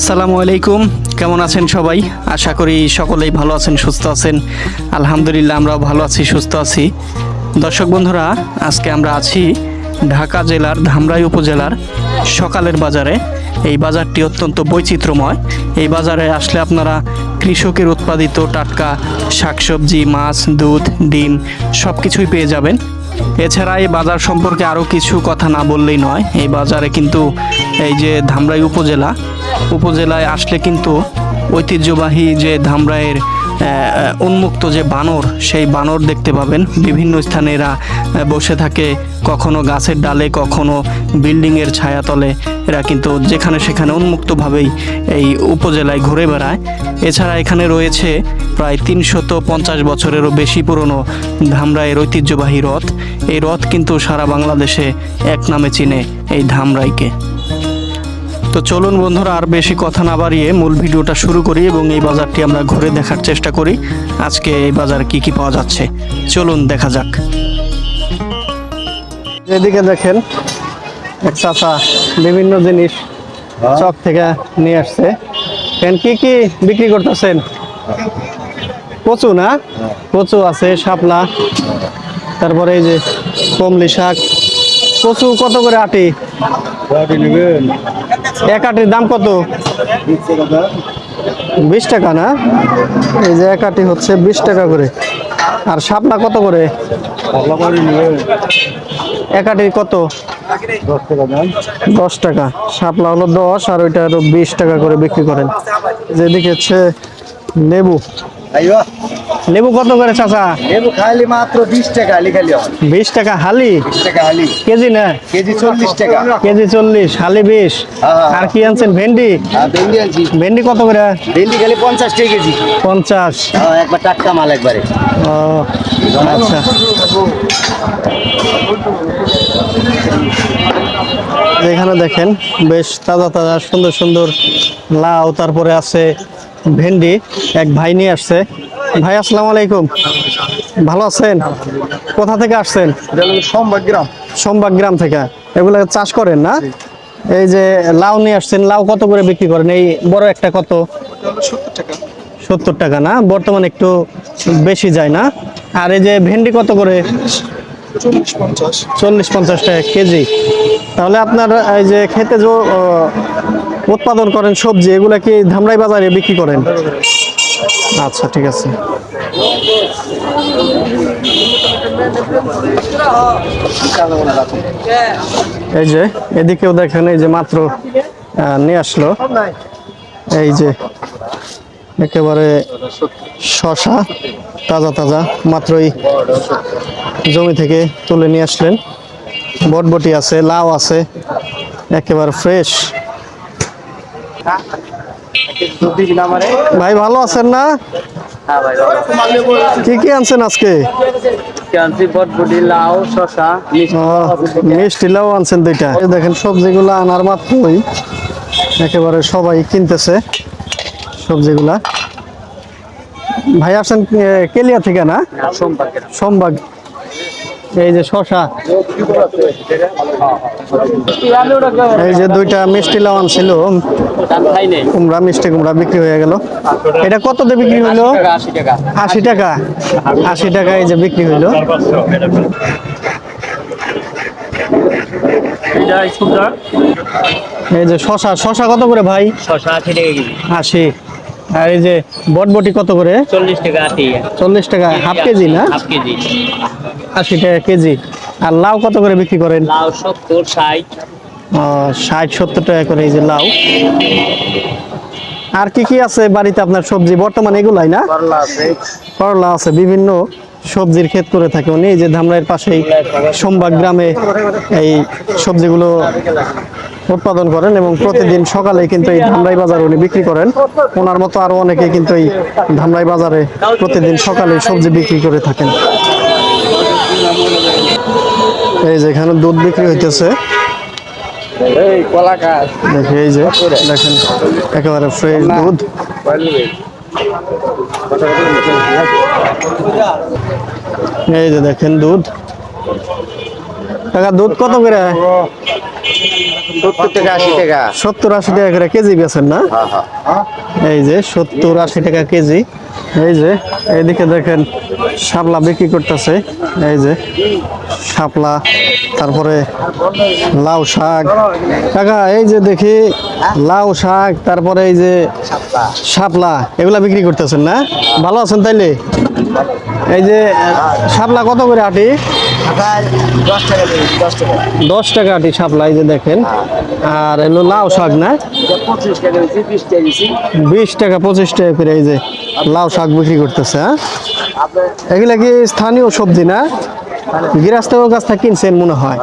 আসসালামু আলাইকুম, কেমন আছেন সবাই? আশা করি সকলেই ভালো আছেন, সুস্থ আছেন। আলহামদুলিল্লাহ, আমরাও ভালো আছি, সুস্থ আছি। দর্শক বন্ধুরা, আজকে আমরা আছি ঢাকা জেলার ধামরাই উপজেলার সকালের বাজারে। এই বাজারটি অত্যন্ত বৈচিত্র্যময়। এই বাজারে আসলে আপনারা কৃষকের উৎপাদিত টাটকা শাকসবজি, মাছ, দুধ, ডিম সব কিছুই পেয়ে যাবেন। এছাড়া এই বাজার সম্পর্কে আরও কিছু কথা না বললেই নয়। এই বাজারে কিন্তু এই যে ধামরাই উপজেলায় আসলে কিন্তু ঐতিহ্যবাহী যে ধামরাইয়ের উন্মুক্ত যে বানর, সেই বানর দেখতে পাবেন। বিভিন্ন স্থানে এরা বসে থাকে, কখনো গাছের ডালে, কখনো বিল্ডিংয়ের ছায়াতলে। এরা কিন্তু যেখানে সেখানে উন্মুক্তভাবেই এই উপজেলায় ঘুরে বেড়ায়। এছাড়া এখানে রয়েছে প্রায় 350 বছরেরও বেশি পুরনো ধামরাইয়ের ঐতিহ্যবাহী রথ। এই রথ কিন্তু সারা বাংলাদেশে এক নামে চিনে এই ধামরাইকে। তো চলুন বন্ধুরা, আর বেশি কথা না বাড়িয়ে মূল ভিডিওটা শুরু করি এবং এই বাজারটি আমরা ঘুরে দেখার চেষ্টা করি। আজকে এই বাজারে কি কি পাওয়া যাচ্ছে চলুন দেখা যাক। এদিকে দেখেন, এক চাচা বিভিন্ন জিনিস চক থেকে নিয়ে আসছে। কি কি বিক্রি করতেছেন? কচু না? কচু আছে, শাপলা, তারপরে এই যে কমলি শাক। কচু কত করে আটি? এক আটির দাম কত? 20 টাকা না? এই যে এক আটি হচ্ছে 20 টাকা করে। আর শাপলা কত করে? এক আটি কত? 10 টাকা। শাপলা হলো 10 আর ওইটা আরো 20 টাকা করে বিক্রি করেন। যেদিকে হচ্ছে লেবু। লেবু কত করে চাচা? লেবু খালি মাত্র 20 টাকা হালি। 20 টাকা হালি? 20 টাকা হালি। কেজি না? কেজি 40 টাকা। কেজি 40, হালি 20। আর কি আনছেন? ভেন্ডি? ভেন্ডি আনছি। ভেন্ডি কত করে? ভেন্ডি খালি 50 টাকা কেজি। 50? একবার টাটকা মাল একবারে। ও আচ্ছা। এখানে দেখেন বেশ তাজা তাজা সুন্দর সুন্দর লাউ, তারপরে আছে ভেন্ডি। এক ভাই নিয়ে আসছে। ভাই আসসালামু আলাইকুম, ভালো আছেন? কোথা থেকে আসছেন? সোমবাগ গ্রাম থেকে। এগুলো চাষ করেন না? এই যে লাউ নিয়ে আসছেন, লাউ কত করে বিক্রি করেন? এই বড় একটা কত? 70 টাকা না? বর্তমানে একটু বেশি যায় না? আর এই যে ভেন্ডি কত করে? 40-50 টাকা কেজি। তাহলে আপনার এই যে খেতে যে উৎপাদন করেন সবজি, এগুলা কি ধামরাই বাজারে বিক্রি করেন? আচ্ছা, ঠিক আছে। এই যে এদিকেও দেখেন, এই যে মাত্র নিয়ে আসলো। এই যে একেবারে শসা, তাজা তাজা, মাত্রই জমি থেকে তুলে নিয়ে আসলেন। বটবটি আছে, লাউ আছে, একেবারে ফ্রেশ। ভাই ভালো আছেন না? কি কি আনছেন আজকে? লাউ, শসা, মিষ্টি লাউ আনছেন 2টা। দেখেন সবজিগুলা আনার মাত্রই একেবারে সবাই কিনতেছে সবজিগুলা। ভাই আসছেন কেলিয়া থেকে না? সোমবাগ। এই যে শসা, এই যে 2টা মিষ্টি লাউ আনছিল, কুমড়া, মিষ্টি কুমড়া বিক্রি হয়ে গেল। এটা কত দিয়ে বিক্রি হইলো? 80 টাকা। 80 টাকা এই যে বিক্রি হইলো। এই যে শসা, শসা কত করে ভাই? 80 টাকা কেজি। 80। আর এই যে বটবটি কত করে? 40 টাকা আটি। 40 টাকা হাফ কেজি না? Half KG. 80 টাকা কেজি। আর লাউ কত করে বিক্রি করেন? লাউ 70, 60। 60-70 টাকা করে এই যে লাউ। আর কি কি আছে বাড়িতে আপনার সবজি বর্তমানে? এগুলাই না? করলা আছে। করলা আছে, বিভিন্ন সবজির ক্ষেত করে থাকে উনি। এই যে ধামরাইয়ের পাশেই সোমবাগ গ্রামে এই সবজিগুলো উৎপাদন করেন এবং প্রতিদিন সকালে কিন্তু এই ধামরাই বাজারে উনি বিক্রি করেন। ওনার মতো আরো অনেকে কিন্তু এই ধামরাই বাজারে প্রতিদিন সকালে সবজি বিক্রি করে থাকেন। এই যে এখানে দুধ বিক্রি হইতেছে। দেখি এই যে দেখেন একেবারে ফ্রেশ দুধ। এই যে দেখেন দুধ। কাকা দুধ কত করে? 70 টাকা 80 টাকা। 70-80 টাকা করে কেজি বেচেন না? এই যে 70-80 টাকা কেজি। এই যে এইদিকে দেখেন শাপলা বিক্রি করতেছে। এই যে শাপলা, তারপরে লাউ শাক। কাকা এই যে দেখি লাউ শাক, তারপরে এই যে শাপলা, এগুলা বিক্রি করতেছেন না? ভালো আছেন তাইলে? এই যে শাপলা কত করে আটি? 10 টাকা আটি শাপলা, এই যে দেখেন। আর এলো লাউ শাক না, 20 টাকা 25 টাকা করে এই যে লাউ শাক বিক্রি করতেছে। হ্যাঁ, এগুলা কি স্থানীয় সবজি না? গৃহস্থের কাছ থেকে কিনছেন মনে হয়।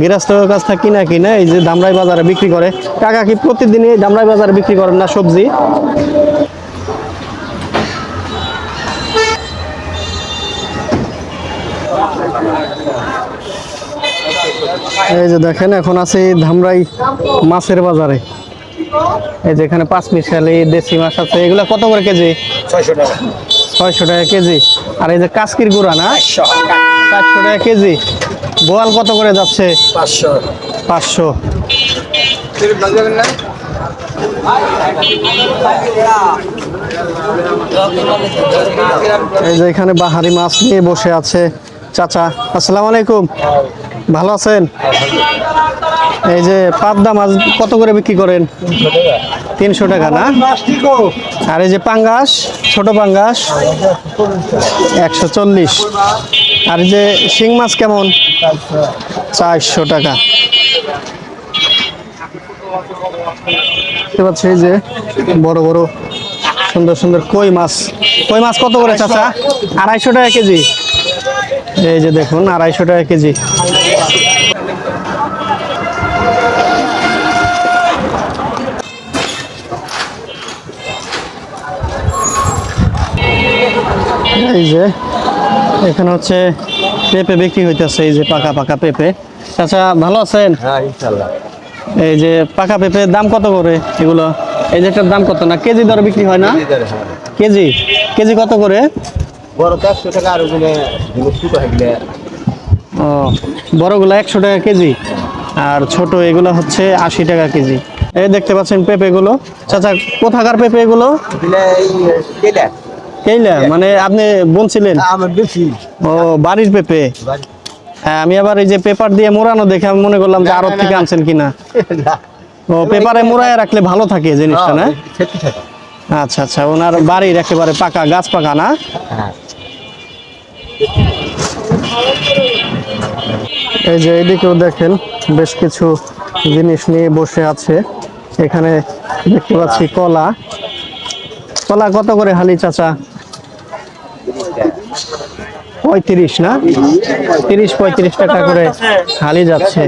গৃহস্থের কাছ থেকে কিনা এই যে ধামরাই বাজারে বিক্রি করে। কাকা কি প্রতিদিনই এই ধামরাই বাজারে বিক্রি করেন না সবজি? এই যে দেখেন এখন আছে ধামরাই মাছের বাজারে। এই যে এখানে 5 মিশালি দেশি মাছ আছে। এগুলা কত করে কেজি? 600 টাকা। 600 টাকা কেজি। আর এই যে কাস্কির গুড়া না, 400 টাকা কেজি। বোয়াল কত করে যাচ্ছে? 500। এই যে এখানে বাহারি মাছ নিয়ে বসে আছে চাচা। আসসালামু আলাইকুম, ভালো আছেন? এই যে পাবদা মাছ কত করে বিক্রি করেন? 300 টাকা না? আর এই যে পাঙ্গাস, ছোট পাঙ্গাস 140। আর এই যে শিং মাছ কেমন? 400 টাকা। দেখতে পাচ্ছি এই যে বড় বড় সুন্দর সুন্দর কই মাছ। কই মাছ কত করে চাচা? 250 টাকা কেজি। এই যে দেখুন 250 টাকা কেজি। এই যে এখানে হচ্ছে পেঁপে বিক্রি হইতেছে। এই যে পাকা পাকা পেঁপে। চাচা ভালো আছেন? হ্যাঁ ইনশাআল্লাহ। এই যে পাকা পেঁপের দাম কত করে এগুলো? এই যে এটার দাম কত না কেজি দরে বিক্রি হয় না? কেজি কেজি কত করে? বড় 100 টাকা, আর ওগুলো ছোট হইলে ও, বড়গুলো 100 টাকা কেজি, আর ছোট এগুলো হচ্ছে 80 টাকা কেজি। এই দেখতে পাচ্ছেন পেঁপেগুলো। চাচা কোথাকার পেঁপে এগুলো? দিলে এই কেলা কেইলা মানে আপনি বলছিলেন? আমার বেশি ও, বাড়ির পেঁপে। হ্যাঁ, আমি আবার এই যে পেপার দিয়ে মোড়ানো দেখে আমি মনে করলাম যে আড়ত থেকে আনছেন কিনা। ও, পেপারে মোড়ায় রাখলে ভালো থাকে জিনিসটা না? আচ্ছা আচ্ছা, ওনার বাড়ির একেবারে পাকা, গাছ পাকা না? এই যে এইদিকেও দেখেন বেশ কিছু জিনিস নিয়ে বসে আছে। এখানে দেখতে পাচ্ছি কলা। কলা কত করে হালি চাচা? 35 না? 30-35 টাকা করে হালি যাচ্ছে।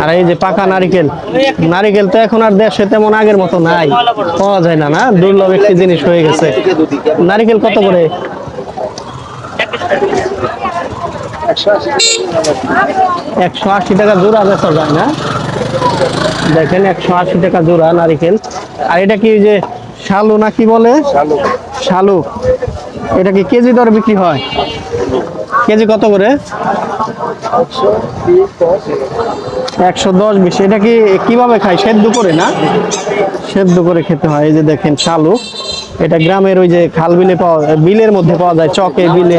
আর এই যে পাকা নারিকেল, নারিকেল তো এখন আর দেশে তেমন আগের মতো নাই, পাওয়া যায় না, না দুর্লভ একটি জিনিস হয়ে গেছে। নারিকেল কত করে? 180 টাকা জোড়া বেচা যায় না? দেখেন 180 টাকা জোড়া নারিকেল। আর এটা কি যে শালু না কি বলে? শালু। এটা কি কেজি দরে বিক্রি হয়? কেজি কত করে? 110-20। এটা কি কিভাবে খায়? সেদ্ধ করে না? সেদ্ধ করে খেতে হয়। এই যে দেখেন শালু, এটা গ্রামের ওই যে খাল বিলে পাওয়া, বিলের মধ্যে পাওয়া যায়, চকে বিলে,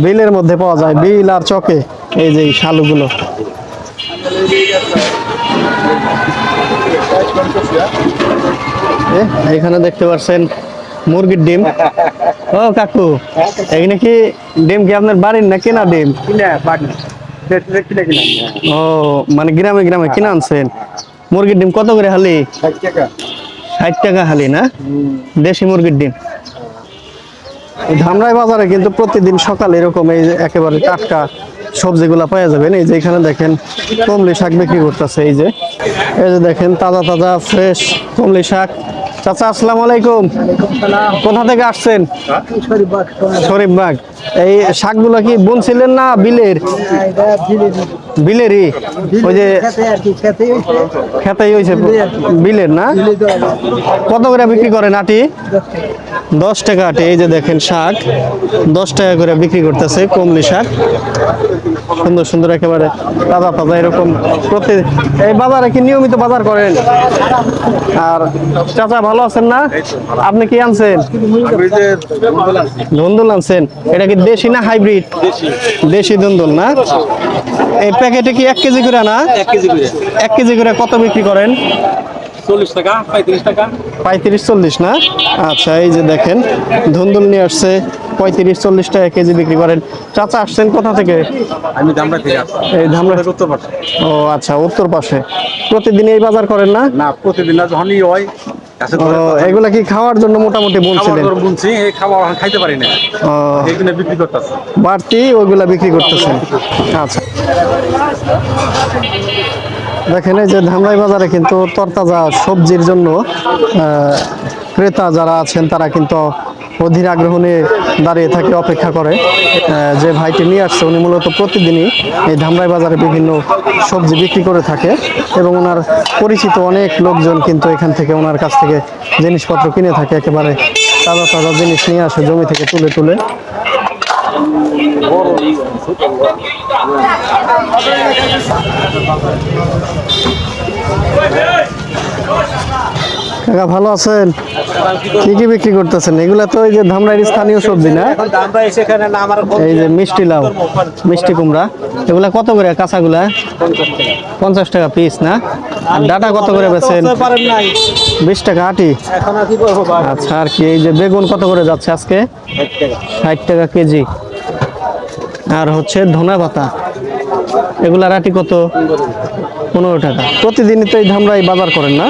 বিলের মধ্যে পাওয়া যায়, বিল আর চকে এই যে শালুগুলো। এখানে দেখতে পাচ্ছেন মুরগির ডিম। ও কাকু, এখানে কি ডিম কি আপনার বাড়ির না কেনা ডিম? ও, মানে গ্রামে গ্রামে কিনে আনছেন। মুরগির ডিম কত করে হালি? 60 টাকা হালি না? দেশি মুরগির ডিম। ধামরাই বাজারে কিন্তু প্রতিদিন সকালে এরকম এই যে একেবারে টাটকা সবজিগুলা পাওয়া যাবেন। এই যে এখানে দেখেন কমলি শাক বিক্রি করতেছে। এই যে দেখেন তাজা তাজা ফ্রেশ কমলি শাক। চাচা আসসালামু আলাইকুম, কোথা থেকে আসছেন? শরীফবাগ। এই শাকগুলো কি বুনছিলেন না বিলের? বিলেরই, ওই যে খেতেই হয়েছে বিলের না? কত করে বিক্রি করেন আটি? 10 টাকা আটি। এই যে দেখেন শাক 10 টাকা করে বিক্রি করতেছে, কমলি শাক। সুন্দর সুন্দর একেবারে তাজা তাজা এরকম প্রতি। এই বাজারে কি নিয়মিত বাজার করেন? আর চাচা ভালো আছেন না? আপনি কি আনছেন? ধুন্দুল আনছেন। এটা কি দেশি না হাইব্রিড? দেশি ধুন্দুল না? এই প্যাকেটে কি 1 কেজি করে না? 1 কেজি করে কত বিক্রি করেন? 40 টাকা, 35 টাকা। 35-40 না? আচ্ছা, এই যে দেখেন ধুন্দুল নিয়ে আসছে 35-40 টাকা কেজি বিক্রি করেন। চাচা আসছেন কোথা থেকে? আমি ধামরা থেকে আসছি। এই ধামরা। উত্তর পাশে। ও আচ্ছা, উত্তর পাশে। প্রতিদিন এই বাজার করেন না? না, প্রতিদিন না, যখনই হয় কাছে ও, এগুলা কি খাওয়ার জন্য মোটামুটি খাবার বলছিলেন? করে বুনছি, এই খাবার এখন খাইতে পারি না, ও, এই জন্য বিক্রি করতেছে। বাড়তি ওইগুলা বিক্রি করতেছেন। আচ্ছা, দেখেন এই যে ধামরাই বাজারে কিন্তু তরতাজা সবজির জন্য ক্রেতা যারা আছেন তারা কিন্তু অধীর আগ্রহ নিয়ে দাঁড়িয়ে থাকে, অপেক্ষা করে। যে ভাইটি নিয়ে আসছে উনি মূলত প্রতিদিনই এই ধামরাই বাজারে বিভিন্ন সবজি বিক্রি করে থাকে এবং ওনার পরিচিত অনেক লোকজন কিন্তু এখান থেকে ওনার কাছ থেকে জিনিসপত্র কিনে থাকে। একেবারে তাজা তাজা জিনিস নিয়ে আসে জমি থেকে তুলে তুলে। কাকা ভালো আছেন? কি কি বিক্রি করতেছেন? এগুলা তো এই যে ধামরাইয়ের স্থানীয় সবজি না? এই যে মিষ্টি লাউ, মিষ্টি কুমড়া, এগুলা কত করে কাঁচাগুলা? 50 টাকা পিস না? আর ডাটা কত করে বেচেন? 20 টাকা আটি। আচ্ছা, আর কি এই যে বেগুন কত করে যাচ্ছে আজকে? 60 টাকা কেজি। আর হচ্ছে ধনা পাতা, এগুলা আটি কত? 15 টাকা। প্রতিদিনই তো এই ধামরাই বাজার করেন না?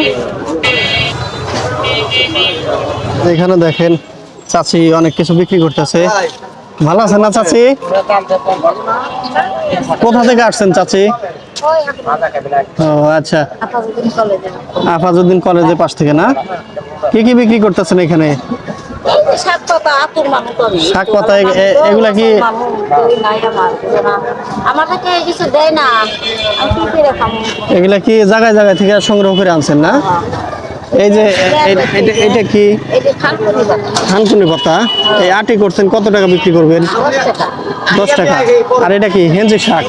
এখানে দেখেন চাচি অনেক কিছু বিক্রি করতেছে। ভালো আছেন না চাচি? কোথা থেকে আসছেন চাচি? ও আচ্ছা, আফাজউদ্দিন কলেজের পাশ থেকে না? কি কি বিক্রি করতেছেন এখানে? শাক পাতা, এগুলা কি এগুলা কি জায়গায় জায়গায় থেকে সংগ্রহ করে আনছেন না? এই যে এটা কি থানকুনি পাতা, এই আটি করছেন, কত টাকা বিক্রি করবেন? 10 টাকা। আর এটা কি হেঞ্চি শাক,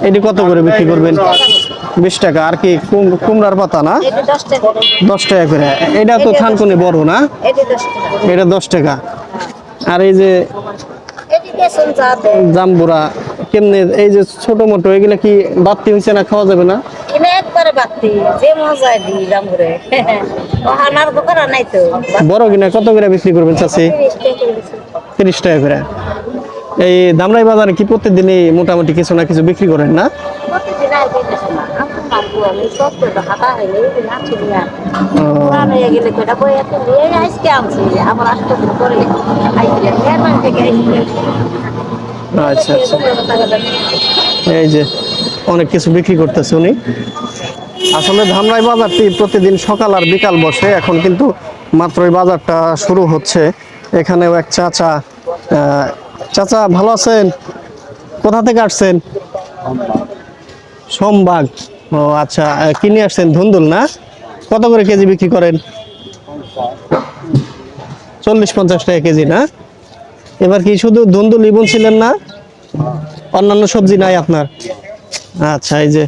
এটি কত করে বিক্রি করবেন? 20 টাকা। আর কি কুমড়ার পাতা না? 10 টাকা করে। এটা তো থানকুনি বড় না? এটা 10 টাকা। আর এই যে জাম্বুরা কেমনে, এই যে ছোট মোটো, এগুলা কি বাড়তি হয়েছে না, খাওয়া যাবে না? বড় কিনা কত করে বিক্রি করবেন চাচি? 30 টাকা করে। এই ধামরাই বাজারে কি প্রতিদিনই মোটামুটি কিছু না কিছু বিক্রি করেন না? আচ্ছা আচ্ছা, এই যে অনেক কিছু বিক্রি করতেছে উনি। আসলে ধামরাই বাজারটি প্রতিদিন সকাল আর বিকাল বসে, এখন কিন্তু মাত্র এই বাজারটা শুরু হচ্ছে। এখানেও এক চাচা। চাচা ভালো আছেন? কোথা থেকে আসছেন? সোমবাগ। ও আচ্ছা, কিনে আসছেন ধুন্দুল না? কত করে কেজি বিক্রি করেন? 40-50 টাকা কেজি না? এবার কি শুধু ধুন্দুলই বুনছিলেন না? অন্যান্য সবজি নাই আপনার? আচ্ছা, এই যে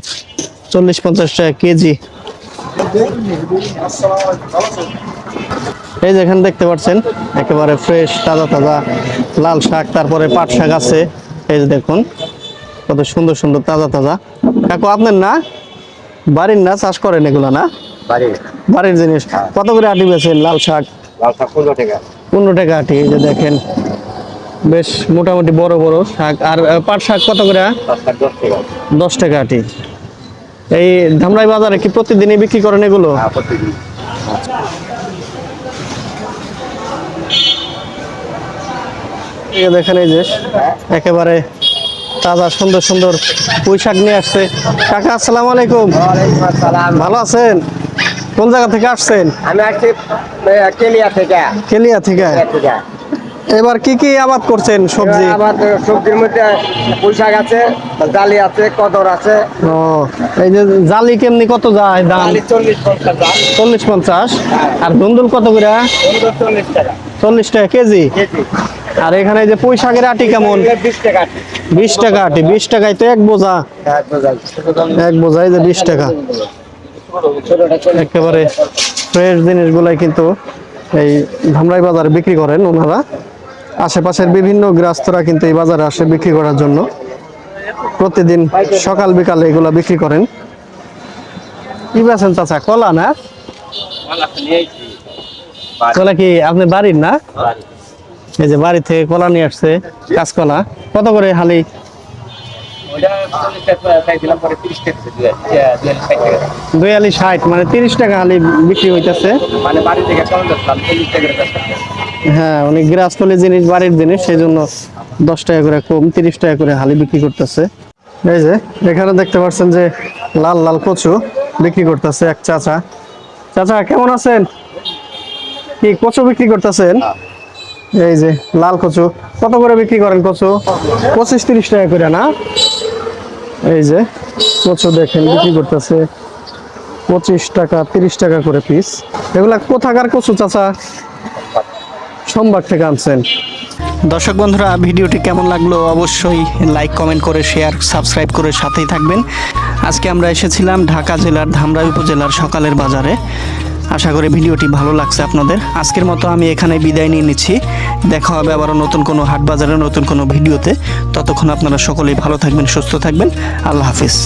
40-50 টাকা কেজি। এই যে এখানে দেখতে পাচ্ছেন একেবারে ফ্রেশ তাজা তাজা লাল শাক, তারপরে পাট শাক আছে। এই যে দেখুন কত সুন্দর সুন্দর তাজা তাজা। কাকু আপনার না? বাড়ির না, চাষ করেন এগুলা না? বাড়ির জিনিস। কত করে আটি বেচেন লাল শাক? 15 টাকা আটি। এই যে দেখেন বেশ মোটামুটি বড় বড় শাক। আর পাট শাক কত করে? 10 টাকা আটি। এই ধামরাই বাজারে কি প্রতিদিনই বিক্রি করেন এগুলো? দেখেন এই যে একেবারে তাজা সুন্দর সুন্দর পুঁই শাক নিয়ে আসছে। কাকা আসসালামু আলাইকুম। ভালো আছেন? কোন জায়গা থেকে আসছেন? আমি আসছি কেলিয়া থেকে। কেলিয়া থেকে। এবার কি কি আবাদ করছেন সবজি? আবার সবজির মধ্যে পুঁই শাক আছে, ডালি আছে, কদর আছে। ও, এই যে জালি কেমনি কত যায় দাম? 40-50 টাকা। 40-50। আর ধুন্দুল কত করে? 40 টাকা 40 টাকা কেজি। কেজি। আর এখানে এই যে পুঁই শাকের আটি কেমন? 20 টাকা। 20 টাকা আটি। 20 টাকায় তো এক বোঝা। এক বোঝাই যে 20 টাকা। একেবারে ফ্রেশ জিনিসগুলাই কিন্তু এই ধামরাই বাজারে বিক্রি করেন ওনারা। আশেপাশের বিভিন্ন গৃহস্থরা কিন্তু এই বাজারে আসে বিক্রি করার জন্য। প্রতিদিন সকাল বিকালে এগুলা বিক্রি করেন। কি বেছেন চাচা? কলা না? কলা কি আপনি বাড়ির না? এই যে বাড়ি থেকে কলা নিয়ে আসছে, কাঁচকলা। কত করে হালি? ওইটা 40 টাকা চাইছিলাম, পরে 30 টাকা 42.60, মানে 30 টাকা হালি বিক্রি হইতেছে। মানে বাড়ি থেকে কম দিলাম 40 টাকা বেচতাম। হ্যাঁ, উনি গৃহস্থলী জিনিস, বাড়ির জিনিস, সেই জন্য 10 টাকা করে কম, 30 টাকা করে হালি বিক্রি করতেছে। এই যে এখানে দেখতে পাচ্ছেন যে লাল লাল কচু বিক্রি করতেছে এক চাচা। চাচা কেমন আছেন? কি কচু বিক্রি করতেছেন? এই যে লাল কচু কত করে বিক্রি করেন? কচু 25-30 টাকা করে না? এই যে কচু দেখেন বিক্রি করতেছে 25 টাকা 30 টাকা করে পিস। এগুলা কোথাকার কচু চাচা? সোমবার থেকে আনছেন। দর্শক বন্ধুরা, ভিডিওটি কেমন লাগলো অবশ্যই লাইক, কমেন্ট করে, শেয়ার, সাবস্ক্রাইব করে সাথেই থাকবেন। আজকে আমরা এসেছিলাম ঢাকা জেলার ধামরাই উপজেলার সকালের বাজারে। আশা করি ভিডিওটি ভালো লাগছে আপনাদের। আজকের মতো আমি এখানে বিদায় নিয়ে নিচ্ছি। দেখা হবে আবারও নতুন কোনো হাট বাজারে, নতুন কোনো ভিডিওতে। ততক্ষণ আপনারা সকলেই ভালো থাকবেন, সুস্থ থাকবেন। আল্লাহ হাফিজ।